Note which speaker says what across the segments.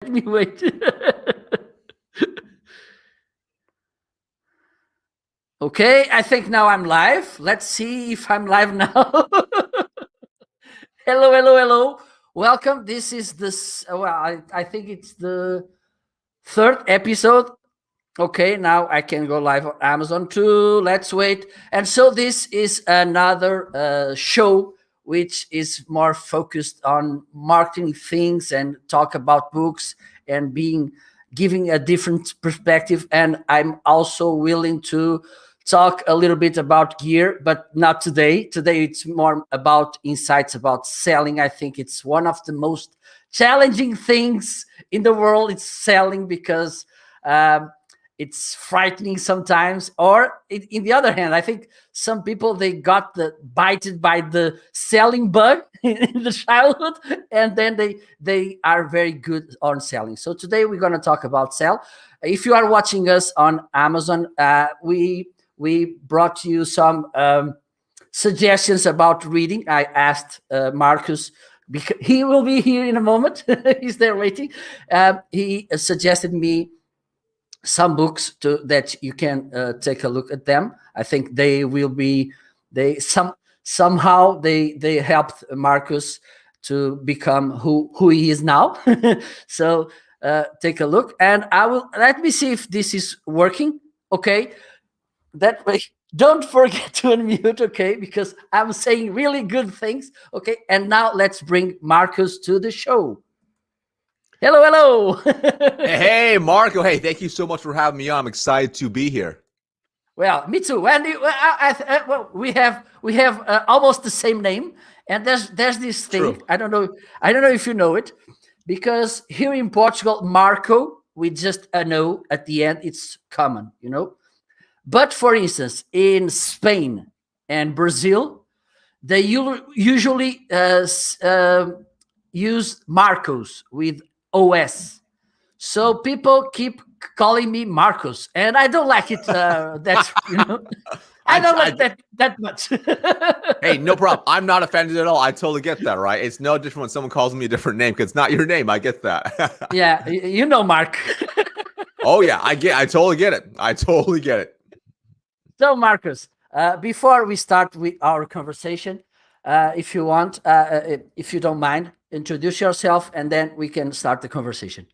Speaker 1: Let me wait. Okay, I think now I'm live. Let's see if I'm live now. Hello, hello, hello. Welcome. This is this. Well, I think it's the third episode. Okay, now I can go live on Amazon too. Let's wait. And so this is another show which is more focused on marketing things and talk about books and giving a different perspective. And I'm also willing to talk a little bit about gear, but not today. Today it's more about insights about selling. I think it's one of the most challenging things in the world. It's selling because it's frightening sometimes, or in the other hand, I think some people, they got bited by the selling bug in the childhood, and then they are very good on selling. So today we're going to talk about sell. If you are watching us on Amazon, we brought you some suggestions about reading. I asked Marcus, because he will be here in a moment. He's there waiting. He suggested me some books that you can take a look at them. I think they will be somehow they helped Marcus to become who he is now. So take a look, and let me see if this is working. Okay, that way. Don't forget to unmute, okay? Because I'm saying really good things, okay? And now let's bring Marcus to the show. Hello, hello.
Speaker 2: Hey, Marco. Hey, thank you so much for having me on. I'm excited to be here.
Speaker 1: Well, me too. And well, we have almost the same name, and there's this thing.
Speaker 2: True.
Speaker 1: I don't know if you know it, because here in Portugal, Marco, with just an O at the end, it's common, you know. But for instance, in Spain and Brazil, they usually use Marcos with OS. So people keep calling me Marcos, and I don't like it. That's I don't like that much.
Speaker 2: Hey, no problem. I'm not offended at all. I totally get that, right? It's no different when someone calls me a different name because it's not your name. I get that.
Speaker 1: Yeah, you know, Mark.
Speaker 2: Oh yeah, I totally get it. I totally get it.
Speaker 1: So, Marcus, before we start with our conversation, if you want, if you don't mind, introduce yourself, and then we can start the conversation.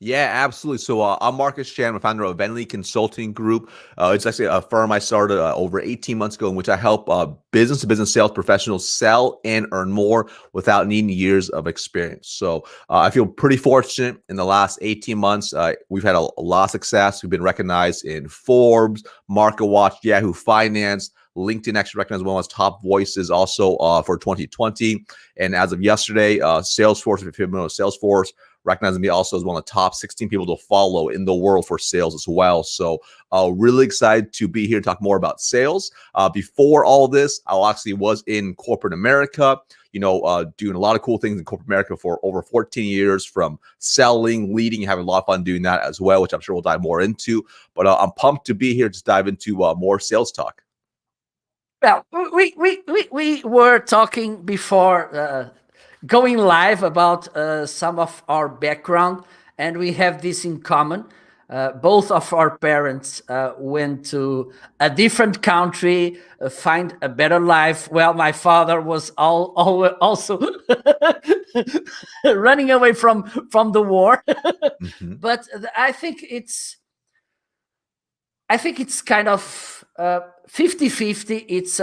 Speaker 2: Yeah, absolutely. So I'm Marcus Chan, I'm a founder of Bentley Consulting Group. It's actually a firm I started over 18 months ago, in which I help business-to-business sales professionals sell and earn more without needing years of experience. So I feel pretty fortunate in the last 18 months. We've had a lot of success. We've been recognized in Forbes, MarketWatch, Yahoo Finance, LinkedIn actually recognized one of top voices also for 2020. And as of yesterday, Salesforce, if you know Salesforce, recognizing me also as one of the top 16 people to follow in the world for sales as well. So really excited to be here to talk more about sales. Before all this, I actually was in corporate America, doing a lot of cool things in corporate America for over 14 years, from selling, leading, having a lot of fun doing that as well, which I'm sure we'll dive more into. But I'm pumped to be here to dive into more sales talk.
Speaker 1: Well, we were talking before going live about some of our background, and we have this in common. Both of our parents went to a different country, find a better life. Well, my father was also running away from the war.
Speaker 2: Mm-hmm.
Speaker 1: But I think it's kind of 50-50. It's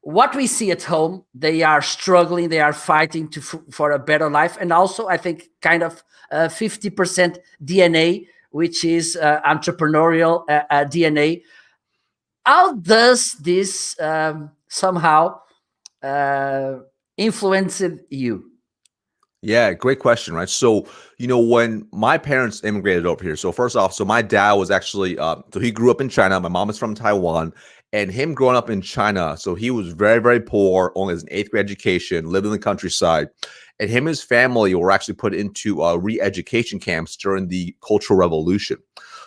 Speaker 1: what we see at home. They are struggling, they are fighting for a better life. And also, I think kind of 50% DNA, which is entrepreneurial DNA. How does this somehow influence you?
Speaker 2: Yeah, great question, right? So, when my parents immigrated over here, so first off, so my dad was actually, so he grew up in China. My mom is from Taiwan, and him growing up in China, so he was very, very poor, only has an 8th grade education, lived in the countryside. And him and his family were actually put into re-education camps during the Cultural Revolution.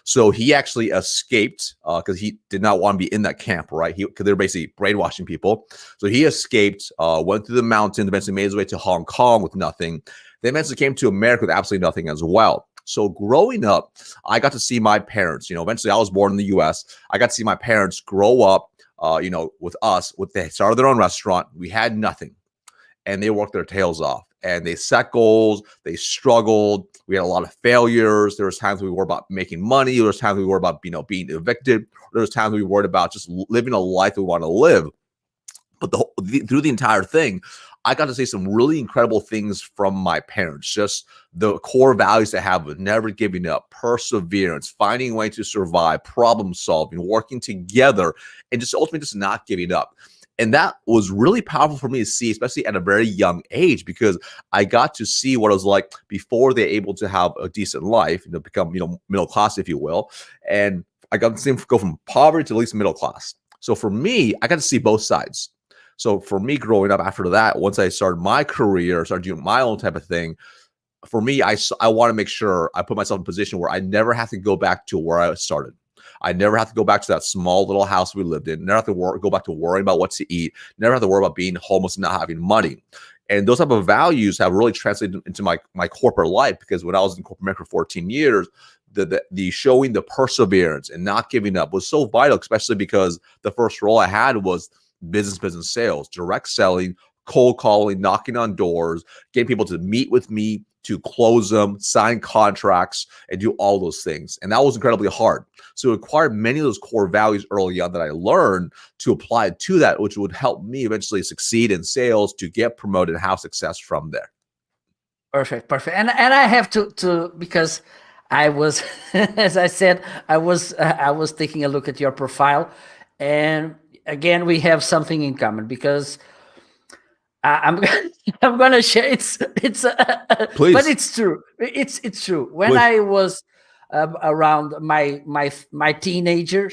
Speaker 2: So he actually escaped because he did not want to be in that camp, right? Because they're basically brainwashing people. So he escaped, went through the mountains, eventually made his way to Hong Kong with nothing. They eventually came to America with absolutely nothing as well. So growing up, I got to see my parents, eventually I was born in the US. I got to see my parents grow up, with us. They started their own restaurant. We had nothing, and they worked their tails off. And they set goals. They struggled. We had a lot of failures. There was times we were about making money. There was times we were about, being evicted. There was times we worried about just living a life we want to live. But through the entire thing, I got to see some really incredible things from my parents. Just the core values they have of never giving up, perseverance, finding a way to survive, problem solving, working together, and just ultimately just not giving up. And that was really powerful for me to see, especially at a very young age, because I got to see what it was like before they're able to have a decent life, become, middle class, if you will. And I got to see them go from poverty to at least middle class. So for me, I got to see both sides. So for me growing up after that, once I started my career, started doing my own type of thing, for me, I want to make sure I put myself in a position where I never have to go back to where I started. I never have to go back to that small little house we lived in. Never have to go back to worrying about what to eat. Never have to worry about being homeless and not having money. And those type of values have really translated into my corporate life, because when I was in corporate America for 14 years, the showing the perseverance and not giving up was so vital, especially because the first role I had was business sales, direct selling, cold calling, knocking on doors, getting people to meet with me, to close them, sign contracts, and do all those things. And that was incredibly hard. So it required many of those core values early on that I learned to apply to that, which would help me eventually succeed in sales, to get promoted and have success from there.
Speaker 1: Perfect. And I have to because I was, as I said, I was taking a look at your profile, and again, we have something in common, because I'm I'm gonna share. It's
Speaker 2: Please.
Speaker 1: But it's true. It's true. When
Speaker 2: Please.
Speaker 1: I was around my teenage. I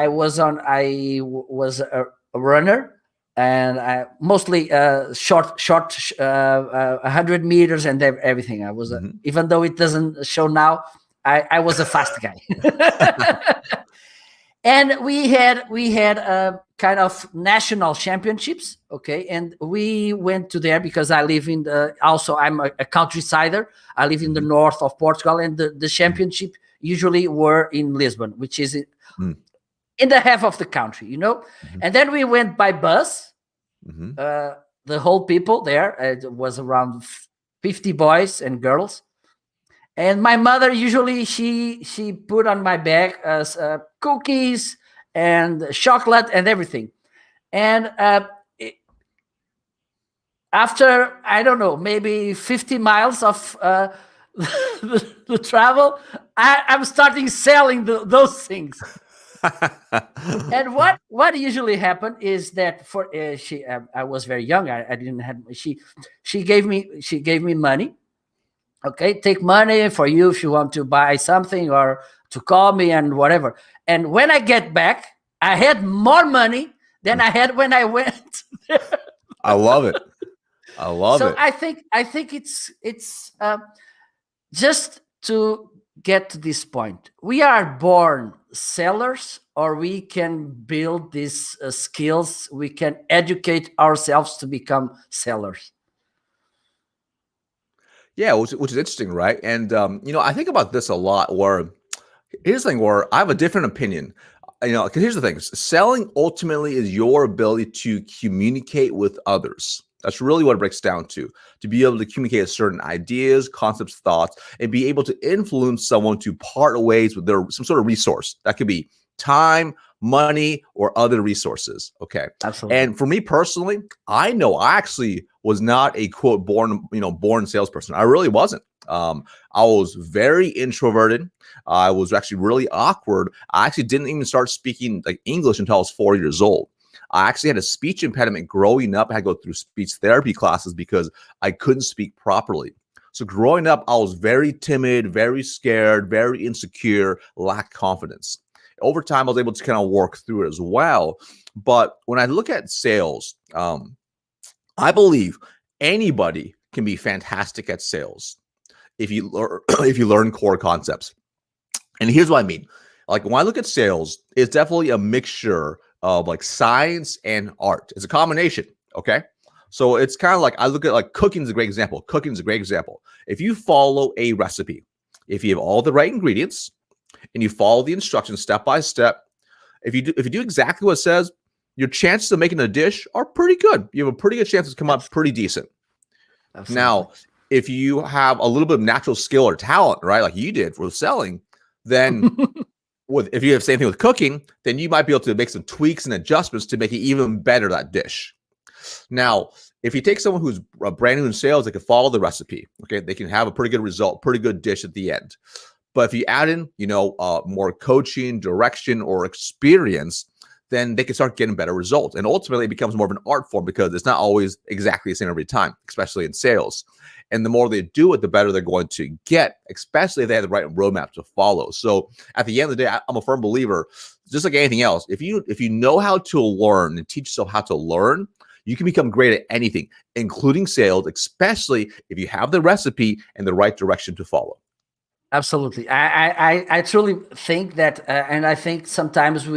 Speaker 1: was a runner, and I mostly short 100 meters and everything. I was even though it doesn't show now, I was a fast guy. And we had kind of national championships, okay? And we went to there because I live in also I'm a countrysider. I live in the north of Portugal, and the championship usually were in Lisbon, which is in the half of the country, And then we went by bus. The whole people there, it was around 50 boys and girls. And my mother usually she put on my bag cookies and chocolate and everything. And after, I don't know, maybe 50 miles of the travel, I'm starting selling those things. And what usually happened is that for I was very young. I didn't have. She gave me money. Okay, take money for you if you want to buy something or to call me and whatever. And when I get back, I had more money than I had when I went there.
Speaker 2: I love it.
Speaker 1: So I think it's just to get to this point. We are born sellers, or we can build these skills. We can educate ourselves to become sellers.
Speaker 2: Yeah, which is interesting, right? And I think about this a lot. Where here's the thing, where I have a different opinion. Because here's the thing: selling ultimately is your ability to communicate with others. That's really what it breaks down to be able to communicate certain ideas, concepts, thoughts, and be able to influence someone to part ways with some sort of resource. That could be time, money, or other resources. Okay.
Speaker 1: Absolutely.
Speaker 2: And for me personally, I know I actually was not a quote born salesperson. I really wasn't. I was very introverted. I was actually really awkward. I actually didn't even start speaking like English until I was 4 years old. I actually had a speech impediment growing up. I had to go through speech therapy classes because I couldn't speak properly. So growing up, I was very timid, very scared, very insecure, lacked confidence. Over time, I was able to kind of work through it as well. But when I look at sales, I believe anybody can be fantastic at sales if you learn core concepts. And here's what I mean. Like when I look at sales, it's definitely a mixture of like science and art. It's a combination, okay? So it's kind of like, I look at like cooking is a great example. Cooking is a great example. If you follow a recipe, if you have all the right ingredients and you follow the instructions step by step, if you do exactly what it says, your chances of making a dish are pretty good. You have a pretty good chance to come out pretty decent.
Speaker 1: Absolutely.
Speaker 2: Now, if you have a little bit of natural skill or talent, right, like you did with selling, then if you have the same thing with cooking, then you might be able to make some tweaks and adjustments to make it even better, that dish. Now, if you take someone who's brand new in sales, they can follow the recipe. Okay, they can have a pretty good result, pretty good dish at the end. But if you add in, more coaching, direction, or experience, then they can start getting better results. And ultimately, it becomes more of an art form because it's not always exactly the same every time, especially in sales. And the more they do it, the better they're going to get, especially if they have the right roadmap to follow. So at the end of the day, I'm a firm believer, just like anything else, if you know how to learn and teach yourself how to learn, you can become great at anything, including sales, especially if you have the recipe and the right direction to follow.
Speaker 1: Absolutely. I truly think that, and I think sometimes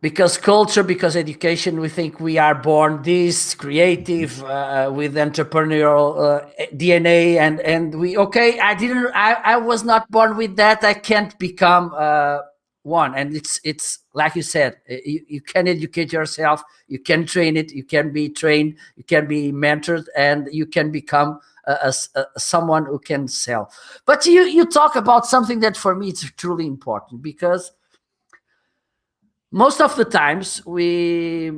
Speaker 1: because culture, because education, we think we are born this creative with entrepreneurial DNA, and I was not born with that. I can't become one. And it's like you said, you can educate yourself, you can train it, you can be trained, you can be mentored, and you can become someone who can sell. But you talk about something that for me is truly important, because most of the times we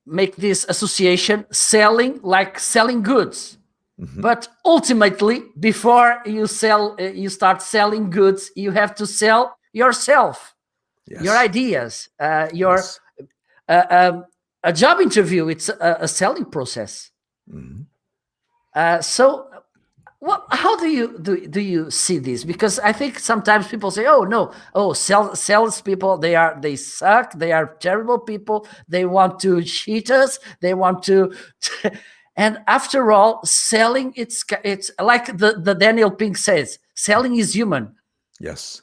Speaker 1: make this association selling like selling goods. Mm-hmm. But ultimately, before you start selling goods, you have to sell yourself, yes, your ideas, yes. A job interview. It's a selling process. Mm-hmm. So how do you see this? Because I think sometimes people say, sales people, they suck, they are terrible people, they want to cheat us, they want to and after all, selling, it's like the Daniel Pink says, selling is human.
Speaker 2: Yes.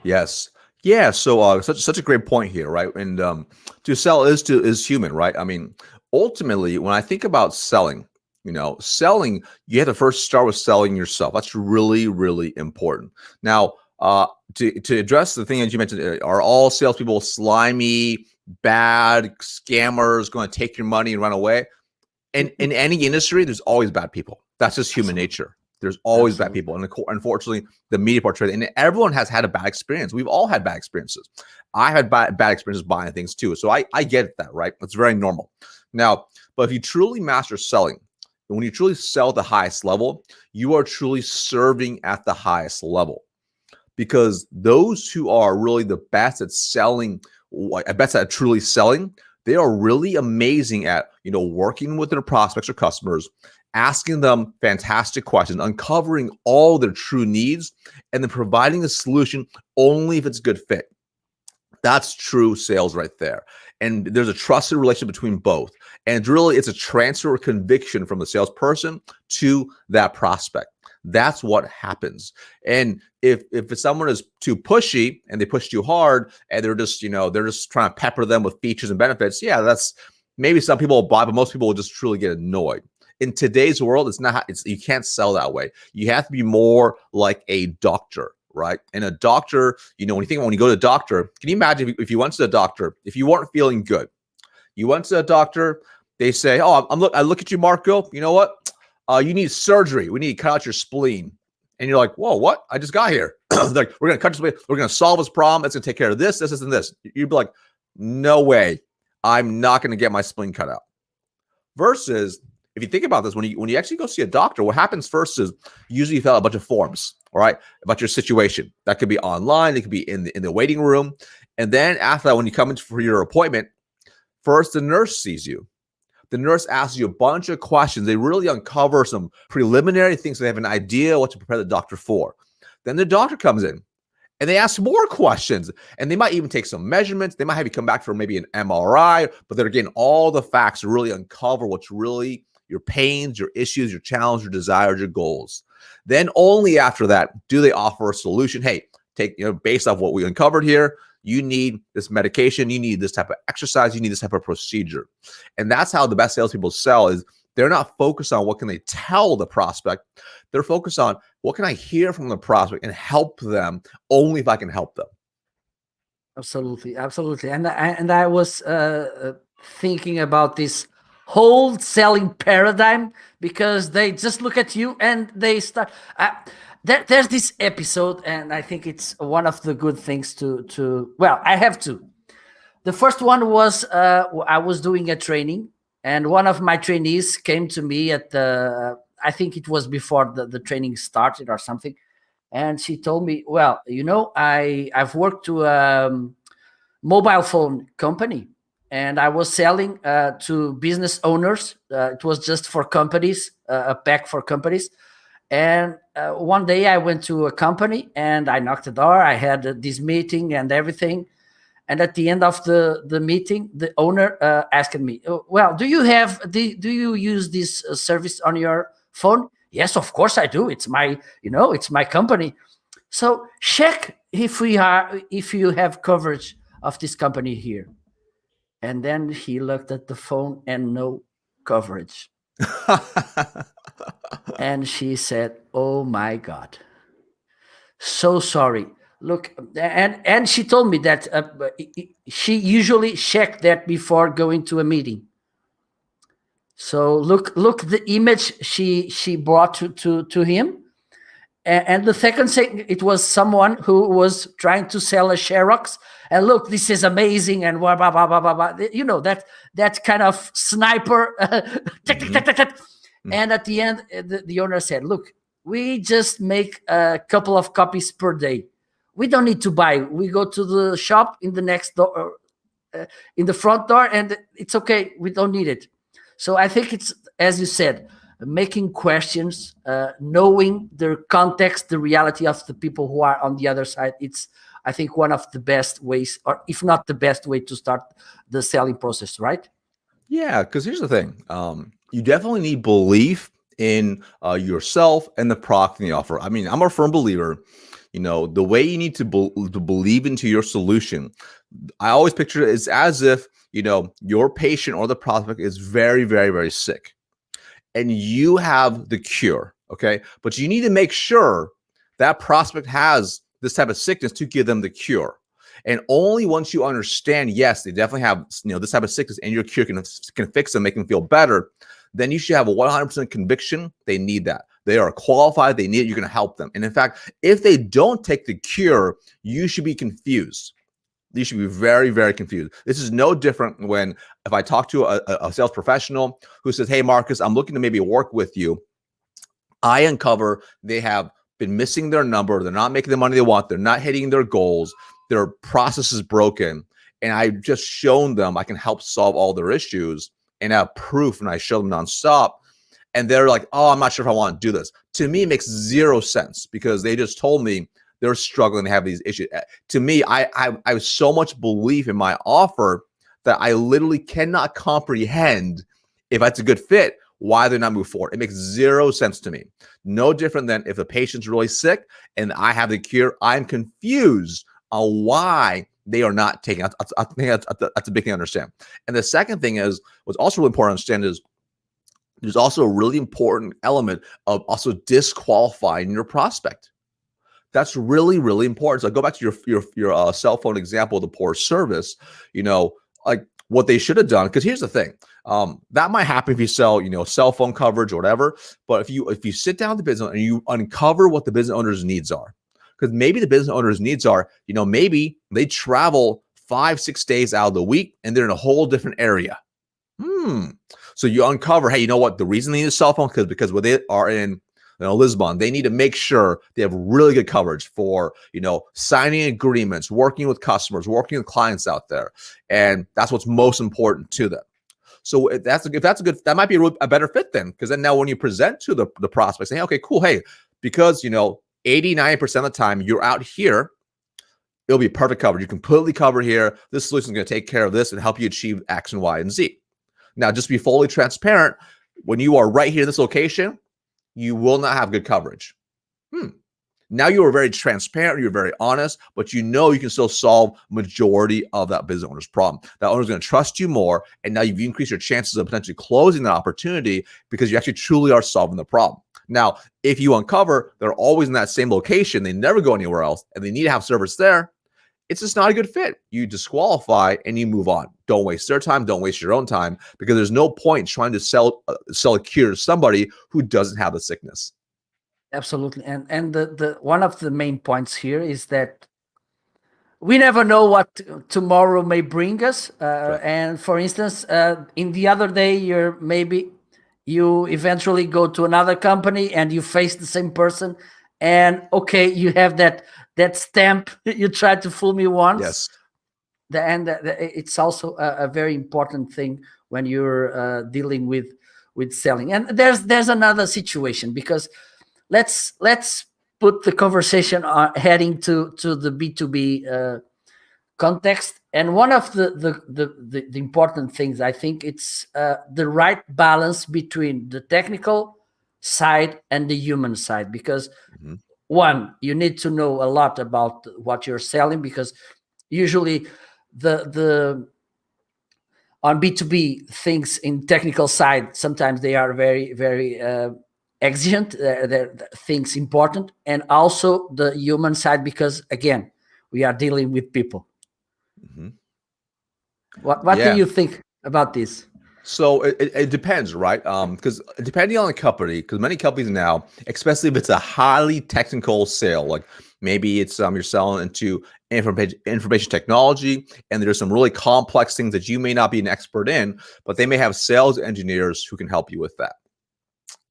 Speaker 2: Yeah, so such a great point here, right? And to sell is human, right? I mean, ultimately, when I think about selling, selling, you have to first start with selling yourself. That's really, really important. Now, to address the thing that you mentioned, are all salespeople slimy, bad, scammers, going to take your money and run away? In any industry, there's always bad people. That's just human nature. There's always bad people. And unfortunately, the media portrays, and everyone has had a bad experience. We've all had bad experiences. I had bad experiences buying things too. So I get that, right? It's very normal. Now, but if you truly master selling, when you truly sell at the highest level, you are truly serving at the highest level. Because those who are really the best at selling, best at truly selling, they are really amazing at, working with their prospects or customers, asking them fantastic questions, uncovering all their true needs, and then providing a solution only if it's a good fit. That's true sales right there. And there's a trusted relationship between both. And it's a transfer of conviction from the salesperson to that prospect. That's what happens. And if someone is too pushy and they push too hard and they're just trying to pepper them with features and benefits, yeah, that's maybe some people will buy, but most people will just truly get annoyed. In today's world, you can't sell that way. You have to be more like a doctor, right? And a doctor, when you go to the doctor, can you imagine if you went to the doctor, if you weren't feeling good, you went to the doctor, they say, I look at you, Marco, you know what? You need surgery. We need to cut out your spleen. And you're like, whoa, what? I just got here. Like, we're going to cut your spleen. We're going to solve this problem. It's going to take care of this, and this. You'd be like, no way. I'm not going to get my spleen cut out. Versus, if you think about this, when you actually go see a doctor, what happens first is usually you fill out a bunch of forms, all right, about your situation. That could be online. It could be in the waiting room. And then after that, when you come in for your appointment, first the nurse sees you. The nurse asks you a bunch of questions. They really uncover some preliminary things so they have an idea what to prepare the doctor for. Then the doctor comes in and they ask more questions, and they might even take some measurements. They might have you come back for maybe an MRI, but they're getting all the facts to really uncover what's really your pains, your issues, your challenges, your desires, your goals. Then only after that do they offer a solution. Hey, based off what we uncovered here, you need this medication, you need this type of exercise, you need this type of procedure. And that's how the best salespeople sell is they're not focused on what can they tell the prospect. They're focused on what can I hear from the prospect and help them only if I can help them.
Speaker 1: Absolutely, absolutely. And I was thinking about this whole selling paradigm because they just look at you and they start. There's this episode, and I think it's one of the good things to. Well, I have two. The first one was I was doing a training, and one of my trainees came to me at the. I think it was before the training started or something, and she told me, "Well, I've worked to a mobile phone company, and I was selling to business owners. It was just for companies, a pack for companies." And one day I went to a company and I knocked the door. I had this meeting and everything. And at the end of the meeting, the owner asked me, "Oh, well, do you use this service on your phone?" "Yes, of course I do. It's my company." "So check if you have coverage of this company here." And then he looked at the phone and no coverage. And she said, "Oh my God, so sorry. Look," and she told me that she usually checked that before going to a meeting. So look the image she brought to him. And the second thing, it was someone who was trying to sell a Xerox. And look, this is amazing, and blah blah blah blah blah. That kind of sniper. And at the end, the owner said, "Look, we just make a couple of copies per day. We don't need to buy. We go to the shop in the next door, in the front door, and it's okay. We don't need it." So I think it's, as you said, making questions, knowing the context, the reality of the people who are on the other side. It's, I think, one of the best ways, or if not the best way, to start the selling process, right?
Speaker 2: Yeah, because here's the thing. You definitely need belief in yourself and the product and the offer. I mean, I'm a firm believer, the way you need to believe into your solution. I always picture it as if, your patient or the prospect is very, very, very sick and you have the cure. Okay. But you need to make sure that prospect has this type of sickness to give them the cure. And only once you understand, yes, they definitely have, this type of sickness and your cure can fix them, make them feel better, then you should have a 100% conviction they need that. They are qualified, they need it, you're going to help them. And in fact, if they don't take the cure, you should be confused. You should be very, very confused. This is no different when if I talk to a sales professional who says, "Hey, Marcus, I'm looking to maybe work with you." I uncover they have been missing their number. They're not making the money they want. They're not hitting their goals. Their process is broken. And I've just shown them I can help solve all their issues and have proof. And I show them nonstop. And they're like, "Oh, I'm not sure if I want to do this." To me, it makes zero sense because they just told me they're struggling to have these issues. To me, I have so much belief in my offer that I literally cannot comprehend if that's a good fit, why they're not moving forward. It makes zero sense to me. No different than if a patient's really sick and I have the cure, I'm confused on why they are not taking it. I think that's a big thing to understand. And the second thing is, what's also really important to understand is there's also a really important element of also disqualifying your prospect. That's really, really important. So I go back to your cell phone example of the poor service, like what they should have done. Because here's the thing. That might happen if you sell, cell phone coverage or whatever. But if you sit down with the business and you uncover what the business owner's needs are, because maybe the business owner's needs are, maybe they travel 5-6 days out of the week and they're in a whole different area. So you uncover, hey, you know what? The reason they need a cell phone because when they are in Lisbon, they need to make sure they have really good coverage for, signing agreements, working with customers, working with clients out there. And that's what's most important to them. So if that's a good, that might be a better fit then, because then now when you present to the prospect, say, "Okay, cool. Hey, because, 80-90% of the time you're out here, it'll be perfect coverage. You completely cover here. This solution is going to take care of this and help you achieve X and Y and Z." Now, just to be fully transparent, when you are right here in this location, you will not have good coverage. Now you are very transparent, you're very honest, but you know you can still solve majority of that business owner's problem. That owner's going to trust you more, and now you've increased your chances of potentially closing that opportunity because you actually truly are solving the problem. Now, if you uncover they're always in that same location, they never go anywhere else, and they need to have service there, it's just not a good fit. You disqualify and you move on. Don't waste their time. Don't waste your own time, because there's no point trying to sell a cure to somebody who doesn't have the sickness.
Speaker 1: Absolutely. And the one of the main points here is that we never know what tomorrow may bring us.
Speaker 2: Right.
Speaker 1: And for instance, in the other day, you eventually go to another company and you face the same person, and okay, you have that stamp. You tried to fool me once.
Speaker 2: Yes.
Speaker 1: It's also a very important thing when you're dealing with selling. And there's another situation, because let's put the conversation heading to the B2B context. And one of the important things, I think, it's the right balance between the technical side and the human side, because one, you need to know a lot about what you're selling, because usually the on B2B things in technical side, sometimes they are very, very exigent, they're things important, and also the human side, because again, we are dealing with people. What do you think about this?
Speaker 2: So it depends, right? Because depending on the company, because many companies now, especially if it's a highly technical sale, like maybe it's you're selling into information technology, and there's some really complex things that you may not be an expert in, but they may have sales engineers who can help you with that.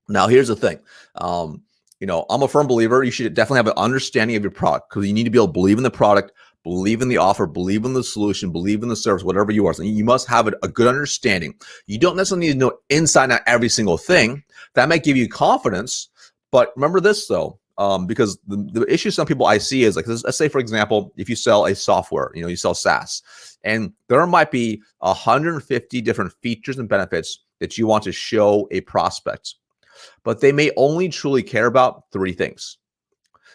Speaker 2: Now, here's the thing. I'm a firm believer you should definitely have an understanding of your product, because you need to be able to believe in the product, believe in the offer, believe in the solution, believe in the service, whatever you are. So you must have a good understanding. You don't necessarily need to know inside out every single thing. That might give you confidence. But remember this, though, because the issue some people I see is, like, let's say, for example, if you sell a software, you sell SaaS, and there might be 150 different features and benefits that you want to show a prospect, but they may only truly care about 3 things.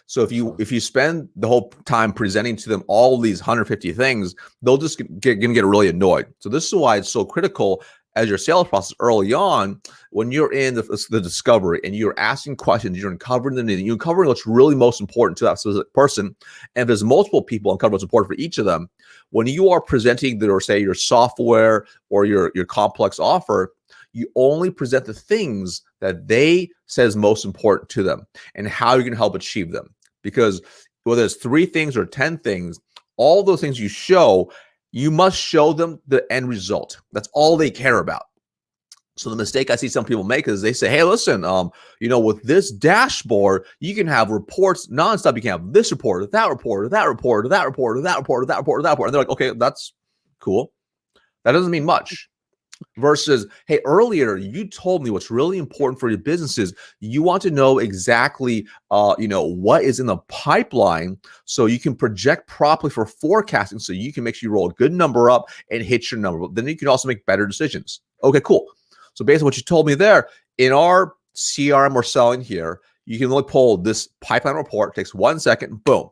Speaker 2: So if you spend the whole time presenting to them all these 150 things, they'll just get really annoyed. So this is why it's so critical as your sales process early on, when you're in the discovery and you're asking questions, you're uncovering the need, you're uncovering what's really most important to that specific person. And if there's multiple people, uncover what's important for each of them. When you are presenting your software or your complex offer, you only present the things that they say is most important to them and how you can help achieve them. Because whether it's 3 things or 10 things, all those things you show, you must show them the end result. That's all they care about. So the mistake I see some people make is they say, hey, listen, with this dashboard, you can have reports nonstop. You can have this report, or that report, or that report, or that report, or that report, or that report, or that report. And they're like, okay, that's cool. That doesn't mean much. Versus, hey, earlier you told me what's really important for your business is you want to know exactly, what is in the pipeline, so you can project properly for forecasting, so you can make sure you roll a good number up and hit your number. But then you can also make better decisions. Okay, cool. So based on what you told me there, in our CRM we're selling here, you can only pull this pipeline report. It takes 1 second, boom.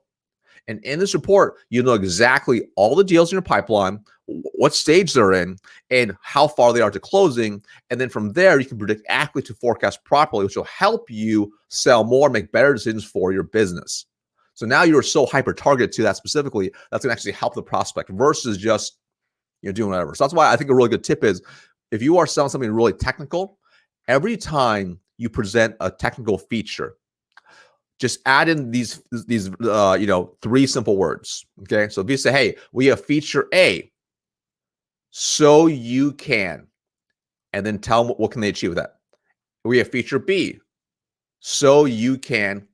Speaker 2: And in this report, you know exactly all the deals in your pipeline, what stage they're in, and how far they are to closing. And then from there, you can predict accurately to forecast properly, which will help you sell more, make better decisions for your business. So now you're so hyper-targeted to that specifically, that's going to actually help the prospect versus just doing whatever. So that's why I think a really good tip is, if you are selling something really technical, every time you present a technical feature, just add in these 3 simple words. Okay. So if you say, hey, we have feature A, so you can, and then tell them what can they achieve with that. We have feature B, so you can,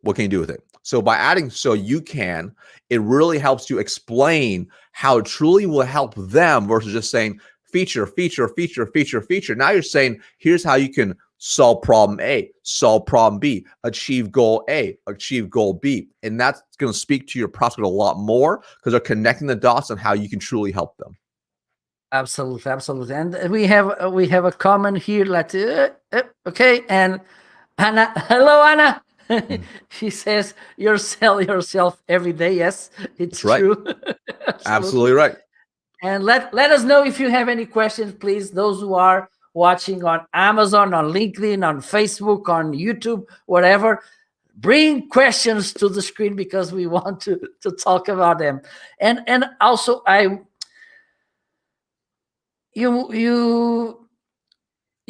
Speaker 2: what can you do with it? So by adding so you can, it really helps you explain how it truly will help them versus just saying feature, feature, feature, feature, feature. Now you're saying, here's how you can solve problem A, solve problem B, achieve goal A, achieve goal B. And that's going to speak to your prospect a lot more, because they're connecting the dots on how you can truly help them.
Speaker 1: Absolutely, absolutely. And we have a comment here. Okay, and Anna, hello, Anna.
Speaker 2: Mhm.
Speaker 1: She says, you sell yourself every day. Yes, it's
Speaker 2: That's right.
Speaker 1: true.
Speaker 2: Absolutely
Speaker 1: Absolutely.
Speaker 2: right.
Speaker 1: And let us know if you have any questions, please. Those who are watching on Amazon, on LinkedIn, on Facebook, on YouTube, whatever, bring questions to the screen because we want to talk about them. And also, you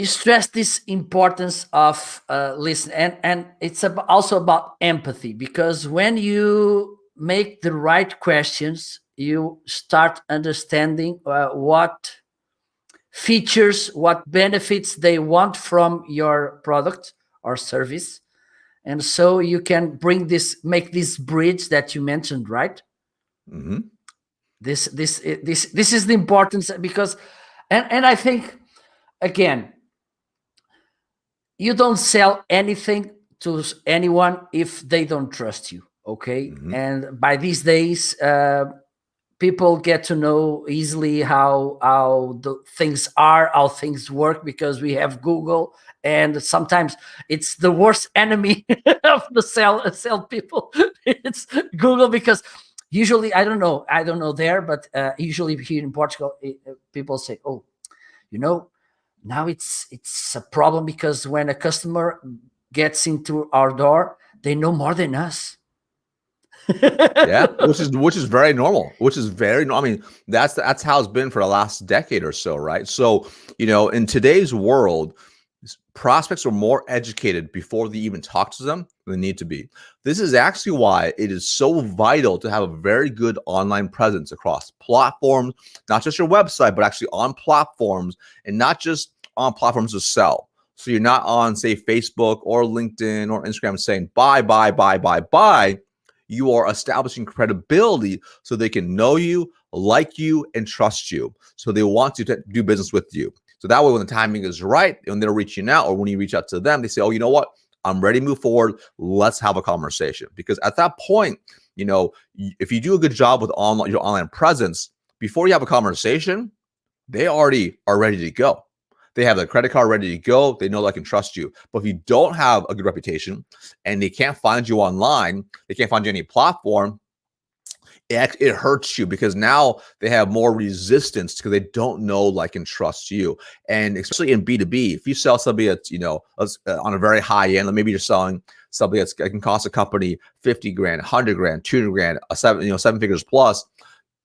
Speaker 1: stress this importance of listen, and it's also about empathy, because when you make the right questions, you start understanding what features, what benefits they want from your product or service, and so you can make this bridge that you mentioned, right?
Speaker 2: Hmm.
Speaker 1: This is the importance, because and I think, again, you don't sell anything to anyone if they don't trust you, okay?
Speaker 2: Hmm.
Speaker 1: And by these days, people get to know easily how the things are, how things work, because we have Google, and sometimes it's the worst enemy of the sell people. It's Google, because usually, I don't know there, but usually here in Portugal, people say, oh, you know now it's a problem, because when a customer gets into our door, they know more than us.
Speaker 2: Yeah, which is very normal. Which is very normal. I mean, that's how it's been for the last decade or so, right? So, in today's world, prospects are more educated before they even talk to them than they need to be. This is actually why it is so vital to have a very good online presence across platforms, not just your website, but actually on platforms, and not just on platforms to sell. So you're not on, say, Facebook or LinkedIn or Instagram saying buy, buy, buy, buy, buy. You are establishing credibility so they can know you, like you, and trust you. So they want to do business with you. So that way, when the timing is right, when they're reaching out, or when you reach out to them, they say, oh, you know what? I'm ready to move forward. Let's have a conversation. Because at that point, if you do a good job with your online presence, before you have a conversation, they already are ready to go. They have the credit card ready to go. They know they can trust you. But if you don't have a good reputation and they can't find you online, they can't find you any platform, it hurts you, because now they have more resistance because they don't know, like, and trust you. And especially in B2B, if you sell somebody that's, on a very high end, like maybe you're selling something that can cost a company 50 grand, 100 grand, 200 grand, seven figures plus,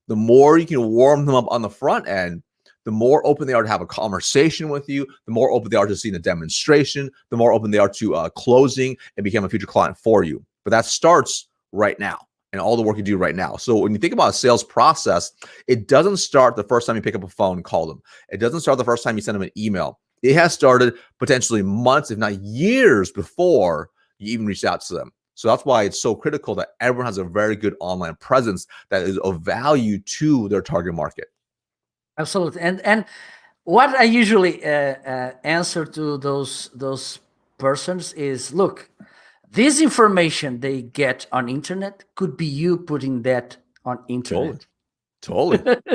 Speaker 2: the more you can warm them up on the front end, the more open they are to have a conversation with you, the more open they are to seeing a demonstration, the more open they are to closing and become a future client for you. But that starts right now, and all the work you do right now. So when you think about a sales process, it doesn't start the first time you pick up a phone and call them. It doesn't start the first time you send them an email. It has started potentially months, if not years, before you even reach out to them. So that's why it's so critical that everyone has a very good online presence that is of value to their target market.
Speaker 1: Absolutely. And what I usually answer to those persons is, look, this information they get on internet could be you putting that on
Speaker 2: Totally.
Speaker 1: internet.
Speaker 2: Totally.
Speaker 1: There's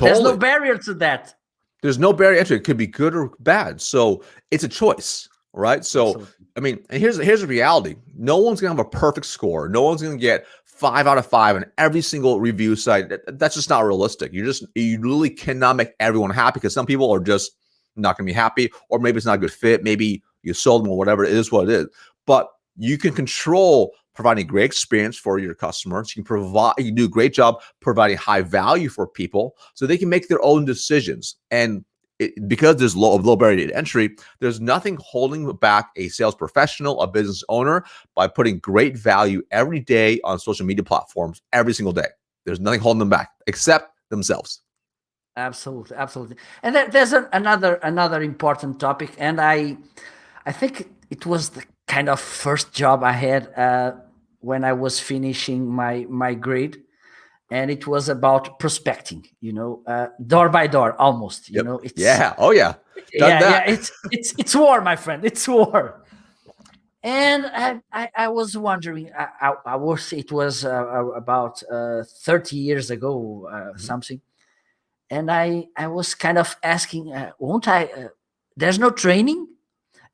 Speaker 1: no
Speaker 2: Totally.
Speaker 1: barrier to that.
Speaker 2: There's no barrier to entry. It could be good or bad. So it's a choice, right? So,
Speaker 1: Absolutely.
Speaker 2: I mean, and here's the reality. No one's going to have a perfect score. No one's going to get 5 out of 5 on every single review site. That's just not realistic. You really cannot make everyone happy, because some people are just not going to be happy, or maybe it's not a good fit. Maybe you sold them, or whatever. It is what it is. But you can control providing a great experience for your customers. You can do a great job providing high value for people so they can make their own decisions. And because there's low barrier to entry, there's nothing holding back a sales professional, a business owner, by putting great value every day on social media platforms every single day. There's nothing holding them back except themselves.
Speaker 1: Absolutely, absolutely. And there's another important topic, and I think it was the kind of first job I had when I was finishing my grade, and it was about prospecting. Door by door, almost.
Speaker 2: Yep.
Speaker 1: It's
Speaker 2: Yeah. Oh yeah. Done
Speaker 1: yeah.
Speaker 2: that.
Speaker 1: It's war, my friend. It's war. And I was wondering, it was about 30 years ago, something. And I was kind of asking, won't I? There's no training.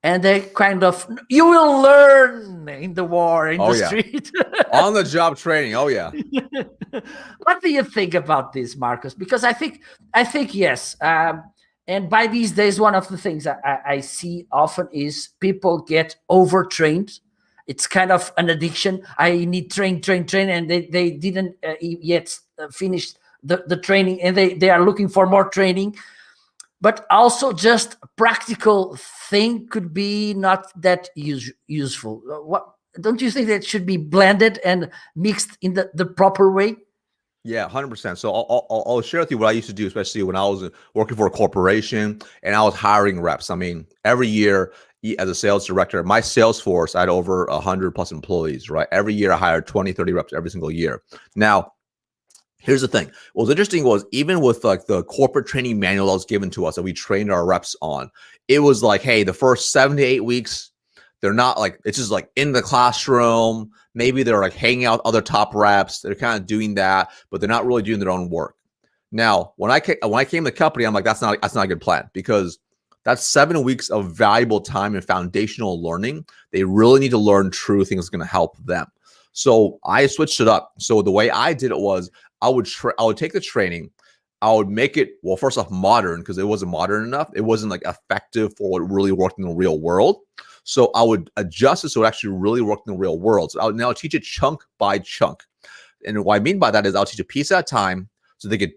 Speaker 1: and they kind of, you will learn in the war, in the street.
Speaker 2: On the job training. Oh yeah.
Speaker 1: What do you think about this, Marcus? Because I think yes. And by these days, one of the things I see often is people get overtrained. It's kind of an addiction. I need train, and they didn't yet finish the training, and they are looking for more training. But also just practical thing could be not that useful. What don't you think that should be blended and mixed in the proper way?
Speaker 2: Yeah, 100%. So I'll share with you what I used to do, especially when I was working for a corporation and I was hiring reps. I mean, every year as a sales director, my sales force, I had over 100 plus employees, right? Every year I hired 20, 30 reps every single year. Now, here's the thing. What was interesting was even with like the corporate training manual that was given to us that we trained our reps on, it was like, hey, the first 7 to 8 weeks, they're not like, it's just like in the classroom. Maybe they're like hanging out with other top reps. They're kind of doing that, but they're not really doing their own work. Now, when I came to the company, I'm like, that's not a good plan, because that's 7 weeks of valuable time and foundational learning. They really need to learn true things that's going to help them. So I switched it up. So the way I did it was I would take the training. I would make it, well, first off, modern, because it wasn't modern enough. It wasn't like effective for what really worked in the real world. So I would adjust it so it actually really worked in the real world. So I would now teach it chunk by chunk. And what I mean by that is I'll teach a piece at a time so they can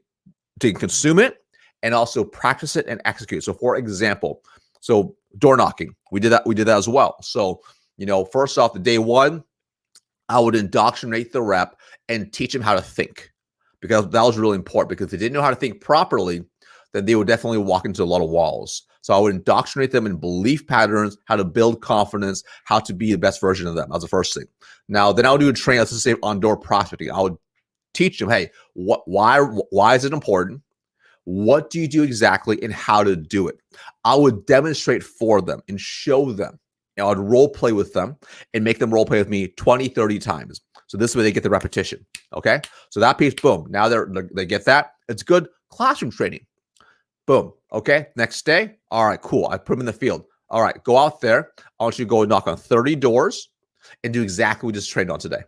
Speaker 2: consume it and also practice it and execute. So for example, so door knocking, we did that as well. So, first off, the day one, I would indoctrinate the rep and teach them how to think, because that was really important, because if they didn't know how to think properly, then they would definitely walk into a lot of walls. So I would indoctrinate them in belief patterns, how to build confidence, how to be the best version of them. That was the first thing. Now, then I would do a training, let's just say on door prospecting. I would teach them, hey, why is it important? What do you do exactly and how to do it? I would demonstrate for them and show them. I would role play with them and make them role play with me 20, 30 times. So this way they get the repetition. Okay. So that piece, boom. Now they get that. It's good classroom training. Boom. Okay. Next day. All right, cool. I put them in the field. All right, go out there. I want you to go knock on 30 doors and do exactly what we just trained on today.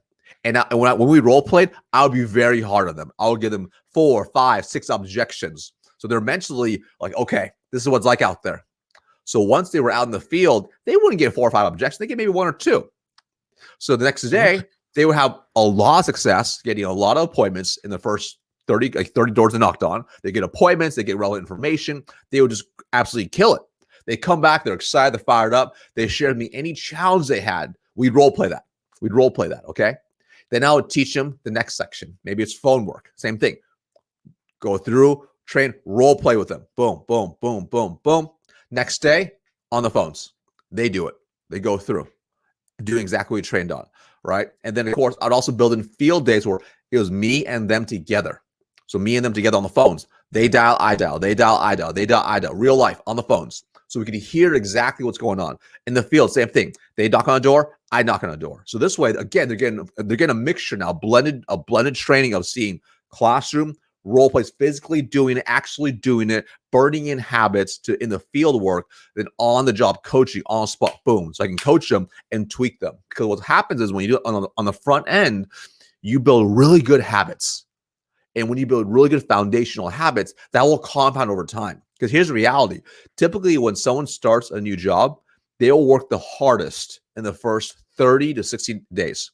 Speaker 2: And when we role played, I would be very hard on them. I would give them 4, 5, 6 objections. So they're mentally like, okay, this is what it's like out there. So once they were out in the field, they wouldn't get 4 or 5 objections. They get maybe 1 or 2. So the next day, they would have a lot of success getting a lot of appointments in the first 30 doors they knocked on. They get appointments, they get relevant information. They would just absolutely kill it. They come back, they're excited, they're fired up. They shared with me any challenge they had. We'd role play that. Okay? Then I would teach them the next section. Maybe it's phone work. Same thing. Go through, train, role play with them. Boom, boom, boom, boom, boom. Next day, on the phones. They do it. They go through, doing exactly what we trained on, right? And then, of course, I'd also build in field days where it was me and them together. So me and them together on the phones. They dial, I dial. They dial, I dial. They dial, I dial. Real life on the phones. So we could hear exactly what's going on. In the field, same thing. They knock on a door, I knock on a door. So this way, again, they're getting a mixture now, a blended training of seeing classroom, role plays, physically doing it, actually doing it, burning in habits to in the field work, then on the job coaching, on the spot, boom. So I can coach them and tweak them. Because what happens is when you do it on the front end, you build really good habits. And when you build really good foundational habits, that will compound over time. Because here's the reality. Typically, when someone starts a new job, they'll work the hardest in the first 30 to 60 days.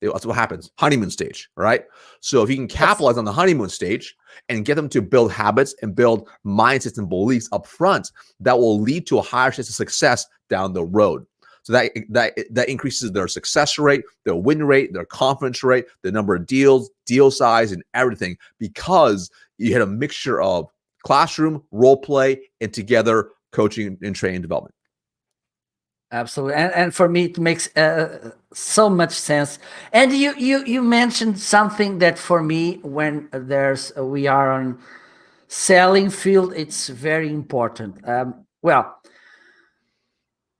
Speaker 2: That's what happens. Honeymoon stage, right? So if you can capitalize on the honeymoon stage and get them to build habits and build mindsets and beliefs up front, that will lead to a higher chance of success down the road. So that increases their success rate, their win rate, their confidence rate, the number of deals, deal size, and everything, because you had a mixture of classroom, role play, and together coaching and training development.
Speaker 1: Absolutely, and for me, it makes so much sense. And you mentioned something that for me, when we are on selling field, it's very important. Well,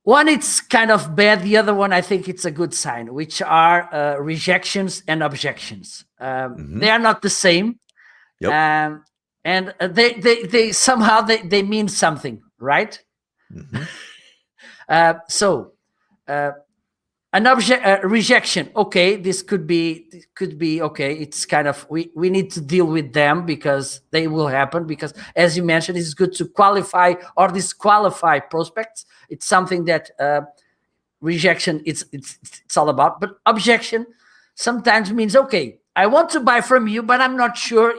Speaker 1: one, it's kind of bad. The other one, I think it's a good sign, which are rejections and objections. They are not the same.
Speaker 2: Yep.
Speaker 1: And they somehow they mean something, right? So an rejection. Okay, this could be okay. It's kind of we need to deal with them because they will happen. Because as you mentioned, it's good to qualify or disqualify prospects. It's something that rejection it's all about. But objection sometimes means, okay, I want to buy from you, but I'm not sure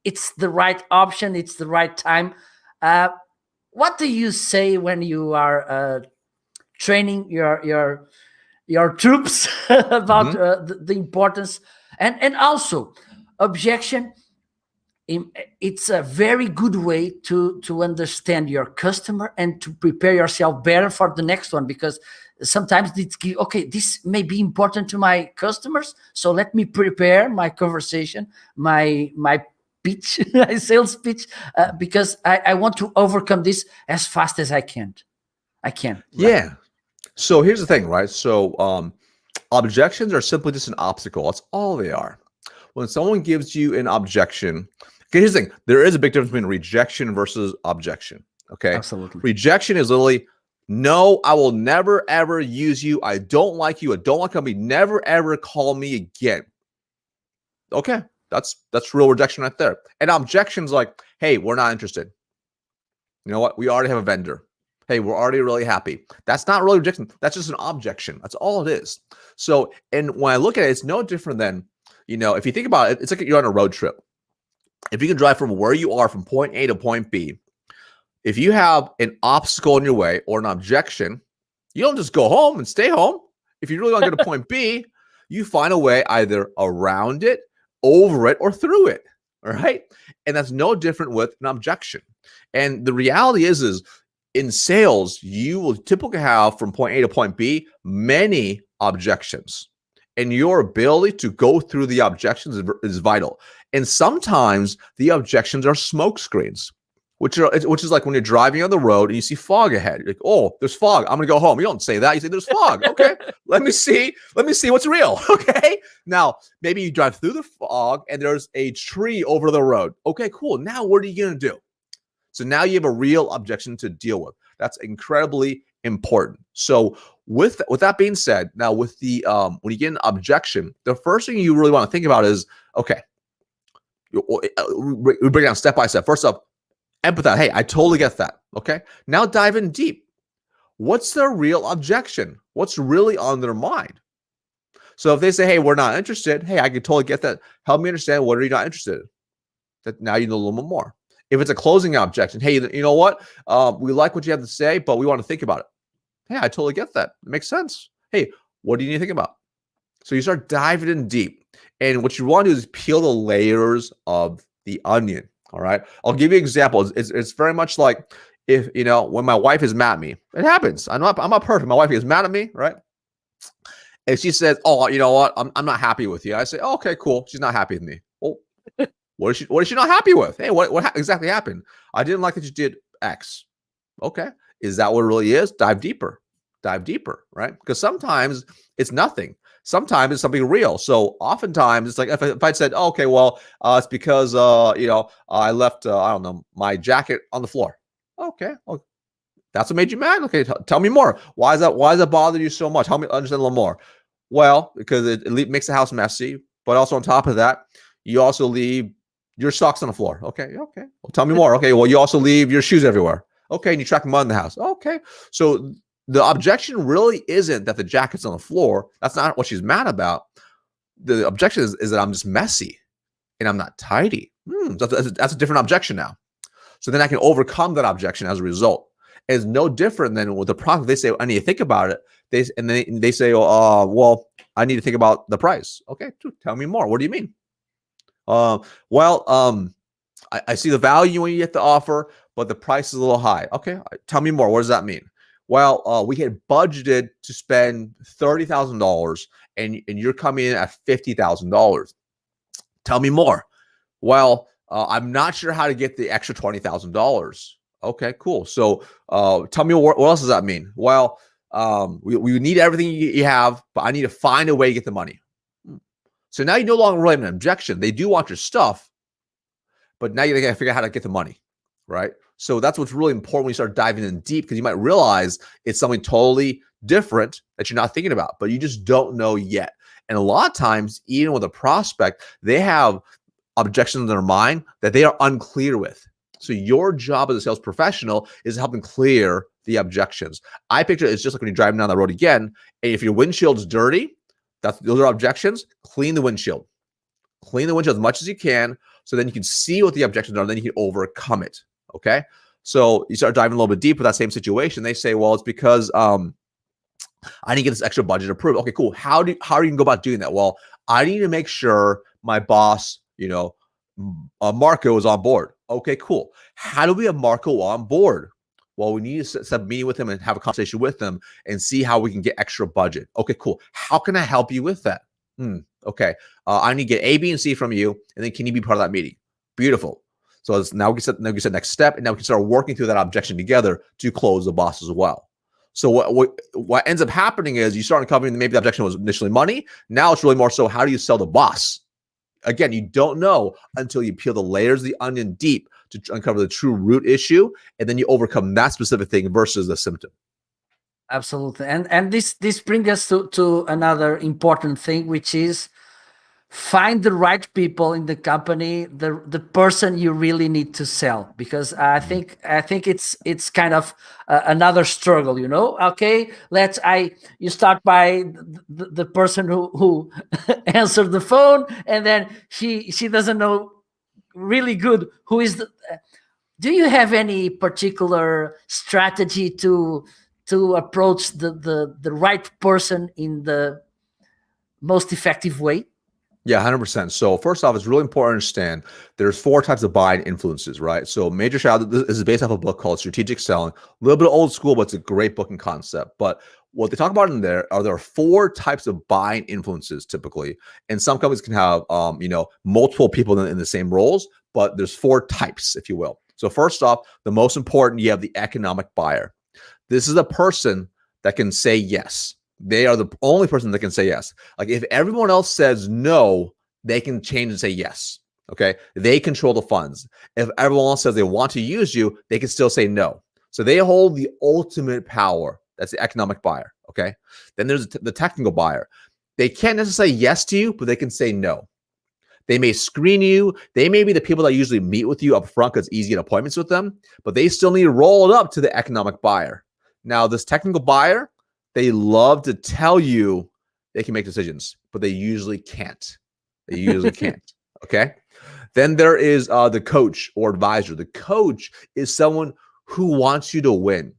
Speaker 1: it's the right option, it's the right time. What do you say when you are training your troops about the importance and also objection? It's a very good way to understand your customer and to prepare yourself better for the next one, because sometimes it's okay, this may be important to my customers, so let me prepare my conversation, my pitch, my sales pitch, because I want to overcome this as fast as I can. Right?
Speaker 2: Yeah. So here's the thing, right? So objections are simply just an obstacle. That's all they are. When someone gives you an objection, okay, here's the thing. There is a big difference between rejection versus objection. Okay.
Speaker 1: Absolutely.
Speaker 2: Rejection is literally, no, I will never, ever use you. I don't like you. I don't like company. Never, ever call me again. Okay. That's real rejection right there. And objections like, hey, we're not interested. You know what? We already have a vendor. Hey, we're already really happy. That's not really rejection. That's just an objection. That's all it is. So, and when I look at it, it's no different than, if you think about it, it's like you're on a road trip. If you can drive from where you are from point A to point B, if you have an obstacle in your way or an objection, you don't just go home and stay home. If you really want to get to point B, you find a way either around it, over it, or through it. All right. And that's no different with an objection. And the reality is in sales, you will typically have from point A to point B many objections. And your ability to go through the objections is vital. And sometimes the objections are smoke screens, which is like when you're driving on the road and you see fog ahead. You're like, oh, there's fog. I'm gonna go home. You don't say that. You say there's fog. Okay, let me see what's real. Okay. Now maybe you drive through the fog and there's a tree over the road. Okay, cool. Now what are you gonna do? So now you have a real objection to deal with. That's incredibly important. So with that being said, now with the when you get an objection, the first thing you really want to think about is, okay, we break it down step by step. First up, empathize. Hey, I totally get that. Okay. Now dive in deep. What's their real objection? What's really on their mind? So if they say, hey, we're not interested, hey, I can totally get that. Help me understand, what are you not interested in? That now you know a little bit more. If it's a closing objection, hey, you know what? We like what you have to say, but we want to think about it. Hey, I totally get that. It makes sense. Hey, what do you need to think about? So you start diving in deep. And what you want to do is peel the layers of the onion. All right. I'll give you examples. It's very much like if, when my wife is mad at me, it happens. I'm not perfect. My wife is mad at me, right? And she says, oh, you know what? I'm not happy with you. I say, oh, okay, cool. She's not happy with me. Well, what is she not happy with? Hey, what exactly happened? I didn't like that you did X. Okay. Is that what it really is? Dive deeper, right? Because sometimes it's nothing. Sometimes it's something real. So oftentimes it's like if I said, oh, okay, well, it's because I left I don't know, my jacket on the floor. Okay, well, that's what made you mad. Okay, tell me more. Why does that bother you so much? Help me understand a little more. Well, because it makes the house messy, but also on top of that, you also leave your socks on the floor. Okay. Well, tell me more. Okay, well, you also leave your shoes everywhere. Okay, and you track mud in the house. Okay, so the objection really isn't that the jacket's on the floor. That's not what she's mad about. The objection is that I'm just messy and I'm not tidy. That's a different objection now. So then I can overcome that objection as a result. It's no different than with the product. They say, I need to think about it. They say, well, I need to think about the price. Okay, tell me more. What do you mean? I see the value when you get the offer, but the price is a little high. Okay, tell me more. What does that mean? Well, we had budgeted to spend $30,000 and you're coming in at $50,000. Tell me more. Well, I'm not sure how to get the extra $20,000. Okay, cool. So tell me what else does that mean? Well, we need everything you have, but I need to find a way to get the money. So now you no longer really have an objection. They do want your stuff, but now you got to figure out how to get the money, right? So that's what's really important when you start diving in deep, because you might realize it's something totally different that you're not thinking about, but you just don't know yet. And a lot of times, even with a prospect, they have objections in their mind that they are unclear with. So your job as a sales professional is to help them clear the objections. I picture it's just like when you're driving down the road again, and if your windshield's dirty, those are objections. Clean the windshield. Clean the windshield as much as you can, so then you can see what the objections are, and then you can overcome it. Okay. So you start diving a little bit deeper with that same situation. They say, well, it's because I need to get this extra budget approved. Okay, cool. How are you going to go about doing that? Well, I need to make sure my boss, Marco is on board. Okay, cool. How do we have Marco on board? Well, we need to set up a meeting with him and have a conversation with him and see how we can get extra budget. Okay, cool. How can I help you with that? Okay. I need to get A, B, and C from you, and then can you be part of that meeting? Beautiful. So now we set next step, and now we can start working through that objection together to close the boss as well. So what ends up happening is you start uncovering maybe the objection was initially money. Now it's really more so, how do you sell the boss? Again, you don't know until you peel the layers of the onion deep to uncover the true root issue, and then you overcome that specific thing versus the symptom.
Speaker 1: Absolutely. And this brings us to another important thing, which is find the right people in the company, the person you really need to sell, because I think it's kind of another struggle, Okay, you start by the person who answered the phone, and then she doesn't know really good who is the. Do you have any particular strategy to approach the right person in the most effective way?
Speaker 2: Yeah, 100%. So first off, it's really important to understand there's 4 types of buying influences, right? So Major Shadow, this is based off a book called Strategic Selling. A little bit old school, but it's a great book and concept. But what they talk about in there are 4 types of buying influences typically. And some companies can have, multiple people in the same roles, but there's 4 types, if you will. So first off, the most important, you have the economic buyer. This is a person that can say yes. They are the only person that can say yes. Like if everyone else says no, they can change and say yes. Okay. They control the funds. If everyone else says they want to use you, they can still say no. So they hold the ultimate power. That's the economic buyer. Okay. Then there's the technical buyer. They can't necessarily say yes to you, but they can say no. They may screen you. They may be the people that usually meet with you up front because it's easy to get appointments with them, but they still need to roll it up to the economic buyer. Now, this technical buyer, they love to tell you they can make decisions, but they usually can't. They usually can't. Okay. Then there is the coach or advisor. The coach is someone who wants you to win.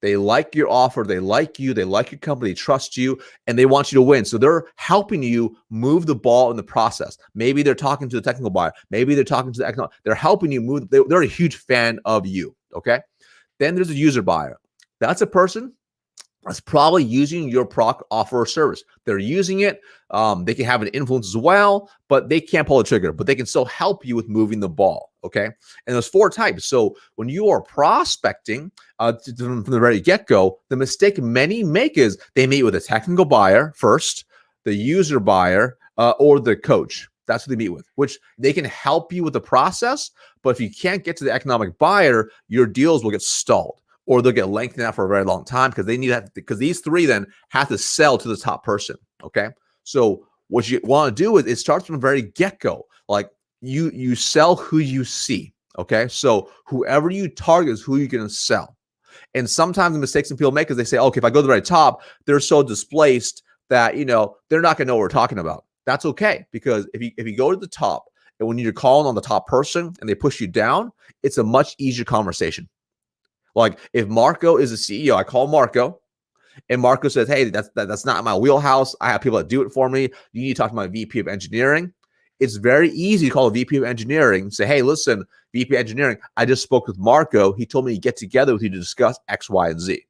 Speaker 2: They like your offer. They like you. They like your company. They trust you, and they want you to win. So they're helping you move the ball in the process. Maybe they're talking to the technical buyer. Maybe they're talking to the economic. They're helping you move. They're a huge fan of you. Okay. Then there's a user buyer. That's a person that's probably using your product, offer, or service. They're using it. They can have an influence as well, but they can't pull the trigger, but they can still help you with moving the ball. Okay. And there's 4 types. So when you are prospecting from the very get-go, the mistake many make is they meet with a technical buyer first, the user buyer, or the coach. That's what they meet with, which they can help you with the process. But if you can't get to the economic buyer, your deals will get stalled, or they'll get lengthened out for a very long time because they need that, because these 3 then have to sell to the top person. Okay. So what you want to do is it starts from the very get-go. Like you sell who you see. Okay. So whoever you target is who you're going to sell. And sometimes the mistakes that people make is they say, okay, if I go to the very top, they're so displaced that, they're not going to know what we're talking about. That's okay. Because if you go to the top and when you're calling on the top person and they push you down, it's a much easier conversation. Like if Marco is a CEO, I call Marco and Marco says, hey, that's not my wheelhouse. I have people that do it for me. You need to talk to my VP of engineering. It's very easy to call a VP of engineering and say, hey, listen, VP of engineering, I just spoke with Marco. He told me to get together with you to discuss X, Y, and Z.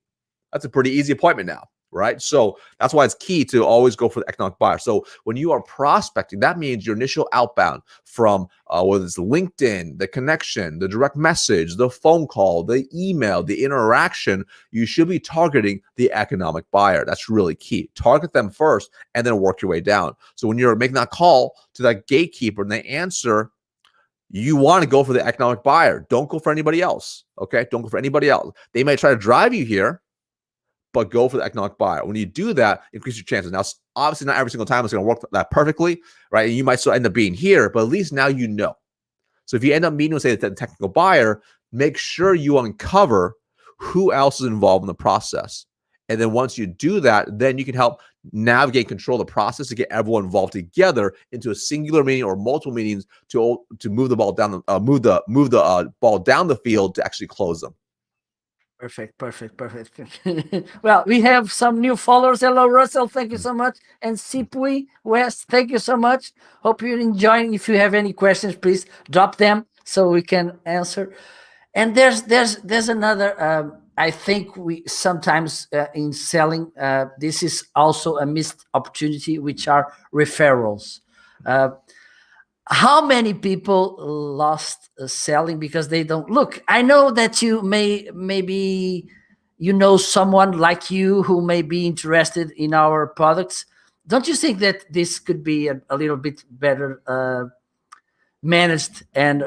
Speaker 2: That's a pretty easy appointment now. Right. So that's why it's key to always go for the economic buyer. So when you are prospecting, that means your initial outbound from whether it's LinkedIn, the connection, the direct message, the phone call, the email, the interaction, you should be targeting the economic buyer. That's really key. Target them first and then work your way down. So when you're making that call to that gatekeeper and they answer, You want to go for the economic buyer. Don't go for anybody else. Okay. Don't go for anybody else. They may try to drive you here, but go for the economic buyer. When you do that, increase your chances. Now, obviously, not every single time it's going to work that perfectly, right? And you might still end up being here, but at least now you know. So if you end up meeting with, say, the technical buyer, make sure you uncover who else is involved in the process. And then once you do that, then you can help navigate, control the process to get everyone involved together into a singular meeting or multiple meetings to move the ball down, move the ball down the field to actually close them.
Speaker 1: Perfect. Well, we have some new followers. Hello, Russell. Thank you so much. And Sipui West, thank you so much. Hope you're enjoying. If you have any questions, please drop them so we can answer. And there's another. I think we sometimes in selling, this is also a missed opportunity, which are referrals. How many people lost selling because they don't look? I know that you maybe you know someone like you who may be interested in our products. Don't you think that this could be a little bit better managed and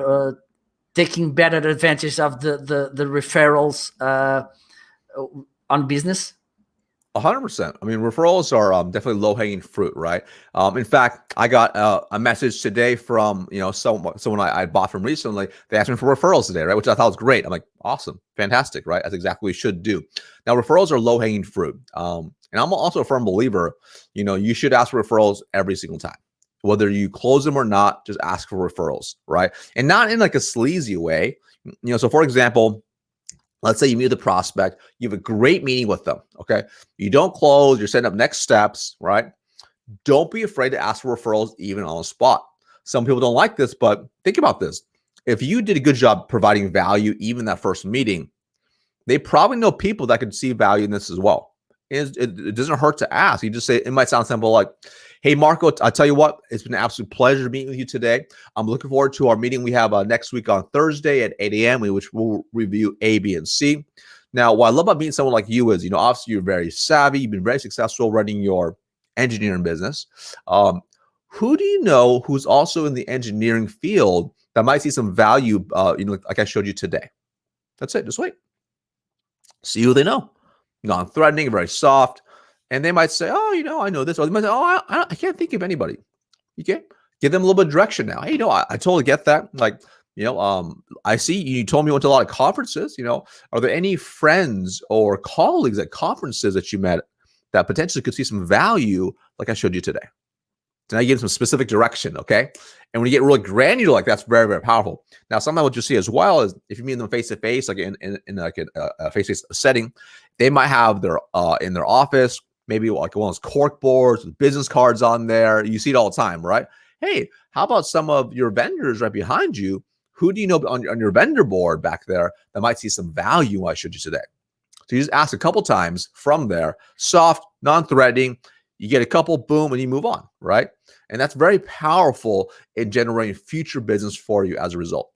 Speaker 1: taking better advantage of the referrals on business?
Speaker 2: 100%. I mean, referrals are definitely low-hanging fruit, right? In fact, I got a message today from someone I bought from recently. They asked me for referrals today, right? Which I thought was great. I'm like, awesome, fantastic, right? That's exactly what we should do. Now, referrals are low-hanging fruit, and I'm also a firm believer. You should ask for referrals every single time, whether you close them or not. Just ask for referrals, right? And not in like a sleazy way. So for example, let's say you meet the prospect, you have a great meeting with them, okay? You don't close, you're setting up next steps, right? Don't be afraid to ask for referrals even on the spot. Some people don't like this, but think about this. If you did a good job providing value even that first meeting, they probably know people that could see value in this as well. It doesn't hurt to ask. You just say, it might sound simple like, hey, Marco, I'll tell you what, it's been an absolute pleasure meeting with you today. I'm looking forward to our meeting we have next week on Thursday at 8 a.m., which we'll review A, B, and C. Now, what I love about meeting someone like you is, obviously you're very savvy. You've been very successful running your engineering business. Who do you know who's also in the engineering field that might see some value, like I showed you today? That's it. Just wait. See who they know. Non-threatening, very soft. And they might say, oh, I know this. Or they might say, oh, I can't think of anybody. Okay. Give them a little bit of direction now. Hey, I totally get that. Like, I see you told me you went to a lot of conferences. Are there any friends or colleagues at conferences that you met that potentially could see some value like I showed you today? So now you give them some specific direction, okay? And when you get really granular, like that's very, very powerful. Now, sometimes what you see as well is if you meet them face to face, like in like a face-to-face setting, they might have their in their office, maybe like one of those cork boards with business cards on there. You see it all the time, right? Hey, how about some of your vendors right behind you? Who do you know on your vendor board back there that might see some value I showed you today? So you just ask a couple times from there, soft, non-threatening. You get a couple, boom, and you move on, right? And that's very powerful in generating future business for you as a result.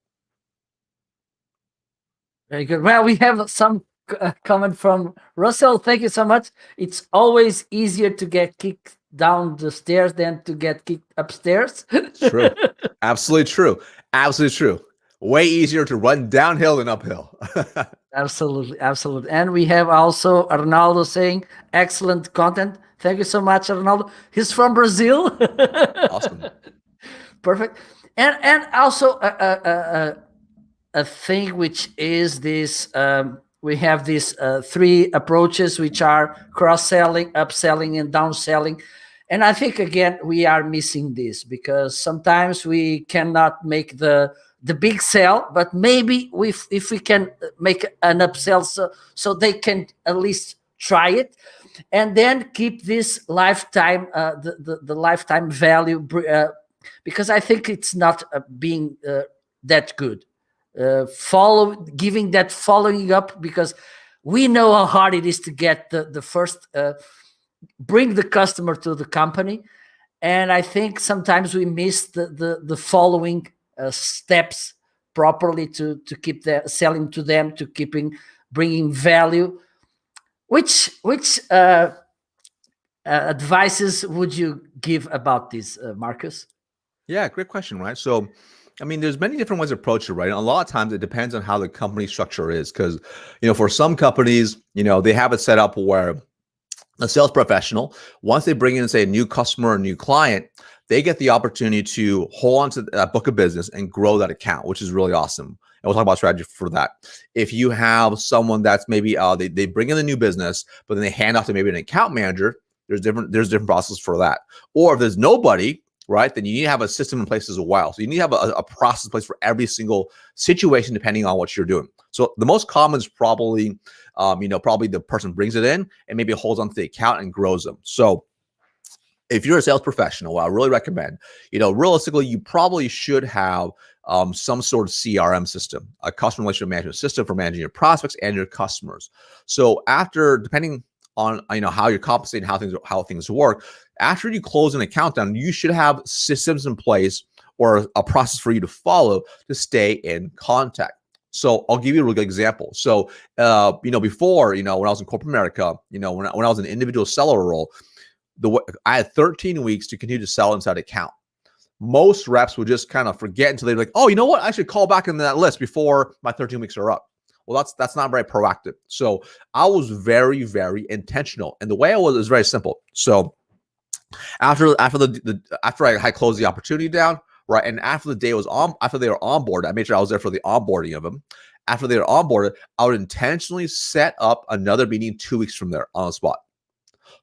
Speaker 1: Very good. Well, we have some comment from Russell. Thank you so much. It's always easier to get kicked down the stairs than to get kicked upstairs.
Speaker 2: True. Absolutely true. Absolutely true. Way easier to run downhill than uphill.
Speaker 1: Absolutely. And we have also Arnaldo saying, excellent content. Thank you so much, Arnaldo. He's from Brazil.
Speaker 2: Awesome.
Speaker 1: Perfect. And also a thing which is this, we have these three approaches, which are cross-selling, upselling, and downselling. And I think, again, we are missing this because sometimes we cannot make the big sell, but maybe if we can make an upsell so they can at least try it, and then keep this lifetime, the lifetime value, because I think it's not being that good. Giving that following up, because we know how hard it is to get the first, bring the customer to the company, and I think sometimes we miss the following steps properly to keep the selling to them, to bringing value. Which advices would you give about this, Marcus?
Speaker 2: Yeah, great question, right? So I mean, there's many different ways to approach it, right? And a lot of times it depends on how the company structure is. Because, for some companies, they have it set up where a sales professional, once they bring in, say, a new customer or a new client, they get the opportunity to hold on to that book of business and grow that account, which is really awesome. And we'll talk about strategy for that. If you have someone that's maybe they bring in the new business, but then they hand off to maybe an account manager, there's different processes for that. Or if there's nobody, right, then you need to have a system in place as well. So you need to have a process in place for every single situation, depending on what you're doing. So the most common is probably, probably the person brings it in and maybe holds onto the account and grows them. So if you're a sales professional, what I really recommend, realistically, you probably should have some sort of CRM system, a customer relationship management system for managing your prospects and your customers. So depending on how you're compensating, how things work, after you close an account down, you should have systems in place or a process for you to follow to stay in contact. So I'll give you a really good example. So before, when I was in corporate America, when I was in an individual seller role, I had 13 weeks to continue to sell inside account. Most reps would just kind of forget until they're like, oh, you know what? I should call back in that list before my 13 weeks are up. Well, that's not very proactive. So I was very, very intentional. And the way I was very simple. So after I closed the opportunity down, right, and after they were onboarded, I made sure I was there for the onboarding of them. After they were onboarded, I would intentionally set up another meeting 2 weeks from there on the spot.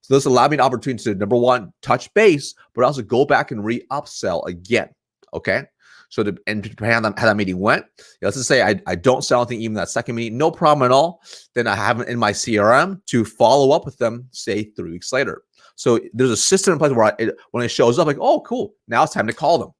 Speaker 2: So this allowed me an opportunity to, number one, touch base, but also go back and re-upsell again. Okay. So depending on how that meeting went, let's just say I don't sell anything even that second meeting, no problem at all. Then I have it in my CRM to follow up with them, say 3 weeks later. So there's a system in place where when it shows up, like, oh, cool, now it's time to call them.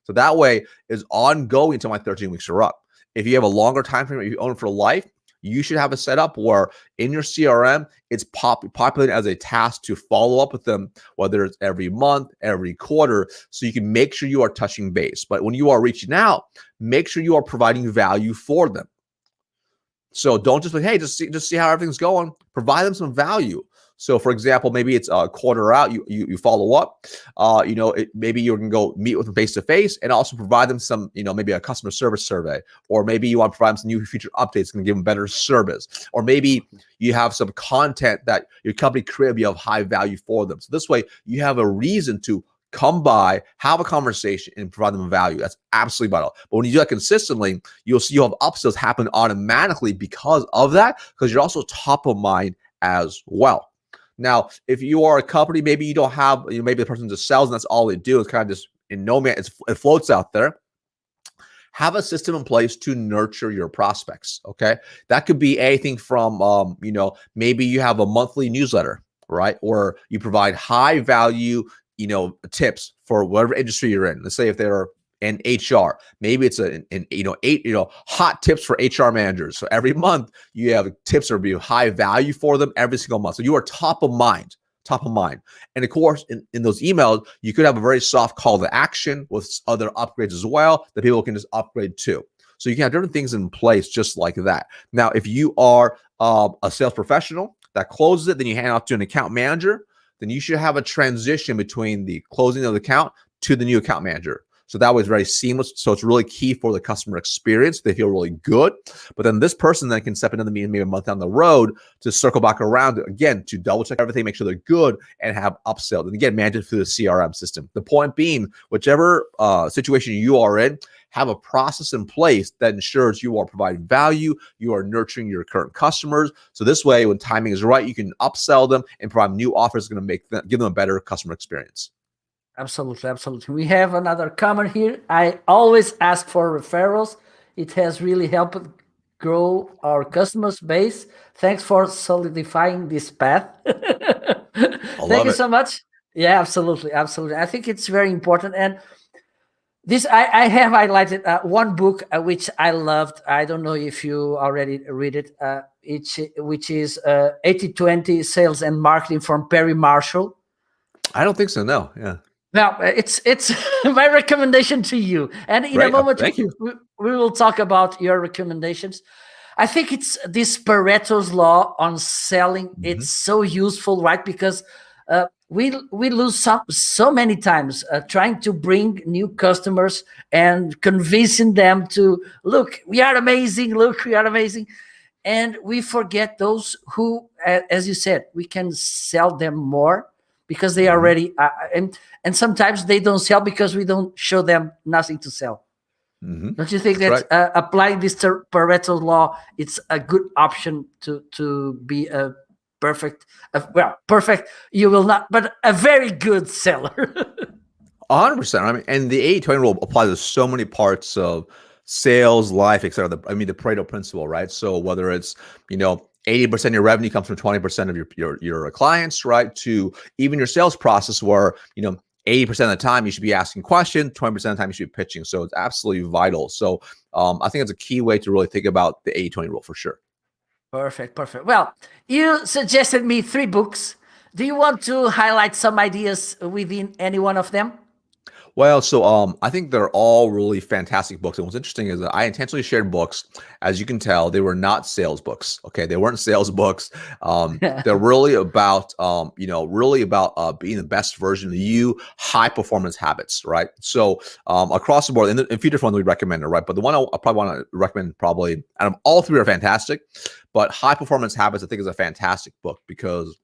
Speaker 2: So that way is ongoing until my 13 weeks are up. If you have a longer time frame, if you own it for life, you should have a setup where in your CRM, it's populated as a task to follow up with them, whether it's every month, every quarter, so you can make sure you are touching base. But when you are reaching out, make sure you are providing value for them. So don't just like, hey, just see how everything's going. Provide them some value. So, for example, maybe it's a quarter out, you follow up. Maybe you can go meet with them face to face, and also provide them some, maybe a customer service survey, or maybe you want to provide them some new feature updates and give them better service, or maybe you have some content that your company created be of high value for them. So this way, you have a reason to come by, have a conversation, and provide them value. That's absolutely vital. But when you do that consistently, you'll see you'll have upsells happen automatically because of that, because you're also top of mind as well. Now, if you are a company, maybe you don't have, maybe the person just sells and that's all they do. It's kind of just in no man, it floats out there. Have a system in place to nurture your prospects. Okay, that could be anything from, maybe you have a monthly newsletter, right? Or you provide high value, tips for whatever industry you're in. Let's say if they're in HR, maybe it's eight hot tips for HR managers. So every month you have tips that will be high value for them every single month. So you are top of mind. And of course, in those emails, you could have a very soft call to action with other upgrades as well that people can just upgrade to. So you can have different things in place just like that. Now, if you are a sales professional that closes it, then you hand it off to an account manager, then you should have a transition between the closing of the account to the new account manager. So that way it's very seamless. So it's really key for the customer experience. They feel really good. But then this person then can step into the meeting maybe a month down the road to circle back around again to double check everything, make sure they're good, and have upsell. And again, manage it through the CRM system. The point being, whichever situation you are in, have a process in place that ensures you are providing value, you are nurturing your current customers. So this way, when timing is right, you can upsell them and provide new offers going to give them a better customer experience.
Speaker 1: Absolutely. We have another comment here. I always ask for referrals. It has really helped grow our customers base. Thanks for solidifying this path. Thank you so much. Yeah, absolutely. I think it's very important. And this, I have highlighted one book which I loved. I don't know if you already read it, which is 80/20 Sales and Marketing from Perry Marshall.
Speaker 2: I don't think so, no. Yeah.
Speaker 1: Now, it's my recommendation to you. And in a moment, we will talk about your recommendations. I think it's this Pareto's law on selling. Mm-hmm. It's so useful, right? Because we lose so many times trying to bring new customers and convincing them to look, we are amazing, look, we are amazing, and we forget those who, as you said, we can sell them more because they are
Speaker 2: Mhm.
Speaker 1: ready, and sometimes they don't sell because we don't show them nothing to sell.
Speaker 2: Mhm.
Speaker 1: Don't you think
Speaker 2: That's
Speaker 1: that
Speaker 2: right.
Speaker 1: applying this Pareto law, it's a good option to be a perfect, well, perfect, you will not, but a very good seller.
Speaker 2: 100%. I mean, and the 80-20 rule applies to so many parts of sales, life, et cetera. I mean, the Pareto principle, right? So whether it's, 80% of your revenue comes from 20% of your clients, right? To even your sales process where, 80% of the time you should be asking questions, 20% of the time you should be pitching. So it's absolutely vital. So I think it's a key way to really think about the 80-20 rule for sure.
Speaker 1: Perfect, perfect. Well, you suggested me 3 books. Do you want to highlight some ideas within any one of them?
Speaker 2: Well, so I think they're all really fantastic books. And what's interesting is that I intentionally shared books. As you can tell, they were not sales books. Okay, they weren't sales books. They're really about, really about being the best version of you, high performance habits, right? So across the board, and a few different ones we recommend, right? But the one I probably want to recommend, probably out of all 3 are fantastic, but High Performance Habits I think is a fantastic book because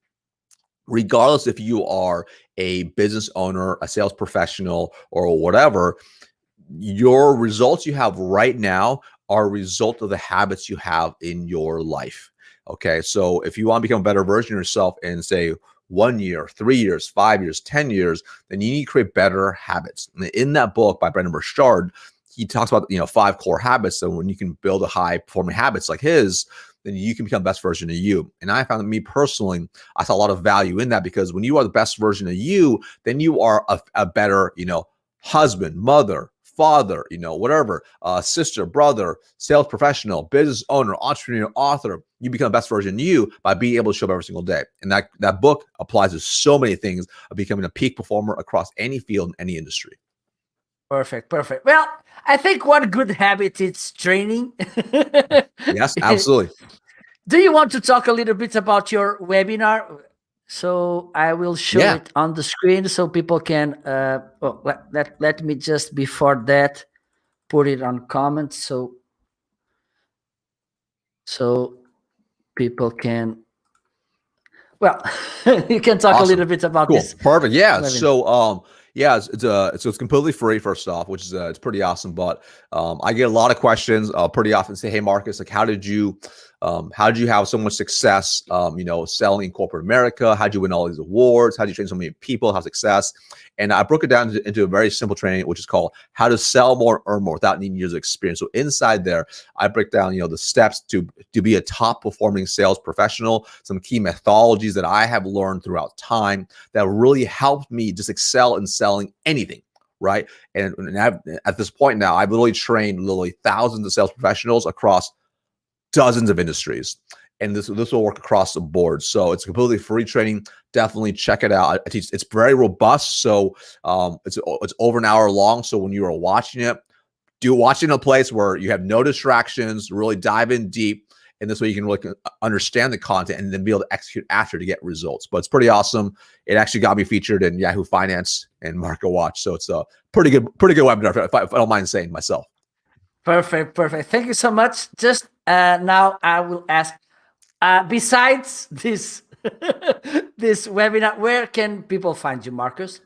Speaker 2: regardless if you are a business owner, a sales professional, or whatever, your results you have right now are a result of the habits you have in your life. Okay. So if you want to become a better version of yourself in, say, 1 year, 3 years, 5 years, 10 years, then you need to create better habits. And in that book by Brendan Burchard, he talks about 5 core habits. So when you can build a high performing habits like his, then you can become the best version of you. And I found that me personally, I saw a lot of value in that because when you are the best version of you, then you are a better, husband, mother, father, whatever, sister, brother, sales professional, business owner, entrepreneur, author. You become the best version of you by being able to show up every single day. And that book applies to so many things of becoming a peak performer across any field in any industry.
Speaker 1: Perfect, perfect. Well, I think one good habit is training.
Speaker 2: Yes, absolutely.
Speaker 1: Do you want to talk a little bit about your webinar? So I will show
Speaker 2: Yeah.
Speaker 1: it on the screen so people can. Let me just before that put it on comments so people can. Well, you can talk a little
Speaker 2: Awesome.
Speaker 1: bit about
Speaker 2: Cool.
Speaker 1: this
Speaker 2: Perfect. Yeah.
Speaker 1: webinar.
Speaker 2: So yeah, it's completely free first off, which is it's pretty awesome. But I get a lot of questions pretty often. Say, hey Marcus, like how did you have so much success selling in corporate America? How did you win all these awards? How did you train so many people, have success? And I broke it down into a very simple training, which is called how to sell more, earn more without needing years of experience. So inside there, I break down, the steps to be a top performing sales professional, some key methodologies that I have learned throughout time that really helped me just excel in selling anything. Right. And at this point now, I've literally trained thousands of sales professionals across dozens of industries. And this will work across the board. So it's completely free training. Definitely check it out. I teach. It's very robust. So it's over an hour long. So when you are watching it, watch it in a place where you have no distractions. Really dive in deep, and this way you can really understand the content and then be able to execute after to get results. But it's pretty awesome. It actually got me featured in Yahoo Finance and Market Watch. So it's a pretty good webinar if I don't mind saying myself.
Speaker 1: Perfect, perfect. Thank you so much. Just now, I will ask. Besides this this webinar, where can people find you, Marcus?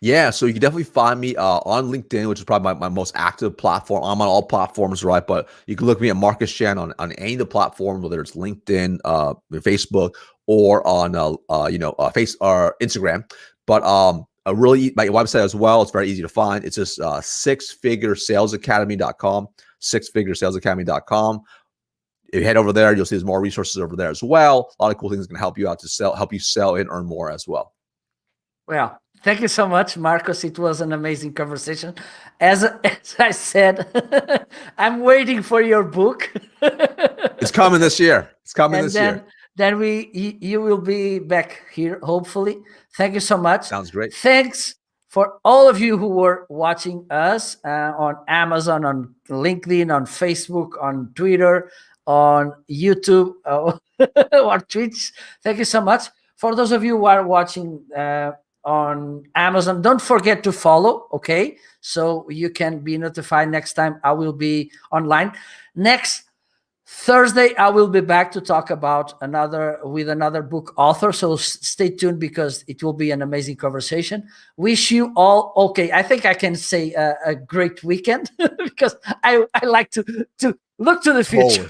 Speaker 2: Yeah, so you can definitely find me on LinkedIn, which is probably my most active platform. I'm on all platforms, right? But you can look me at Marcus Chan on any of the platforms, whether it's LinkedIn, Facebook, or on face or Instagram. But my website as well. It's very easy to find. It's just sixfiguresalesacademy.com, sixfiguresalesacademy.com. If you head over there, you'll see there's more resources over there as well. A lot of cool things can help you out to help you sell and earn more as well.
Speaker 1: Well, thank you so much, Marcos. It was an amazing conversation. As I said, I'm waiting for your book.
Speaker 2: It's coming this year.
Speaker 1: Then you will be back here, hopefully. Thank you so much.
Speaker 2: Sounds great.
Speaker 1: Thanks for all of you who were watching us on Amazon, on LinkedIn, on Facebook, on Twitter, on YouTube, or Twitch. Thank you so much. For those of you who are watching on Amazon, don't forget to follow, okay? So you can be notified next time I will be online. Next Thursday, I will be back to talk about another book author. So stay tuned because it will be an amazing conversation. Wish you all, okay, I think I can say a great weekend because I like to look to the future.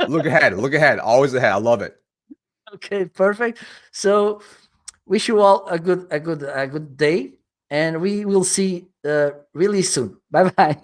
Speaker 2: Look ahead, always ahead. I love it.
Speaker 1: Okay, perfect. So wish you all a good day, and we will see really soon. Bye bye.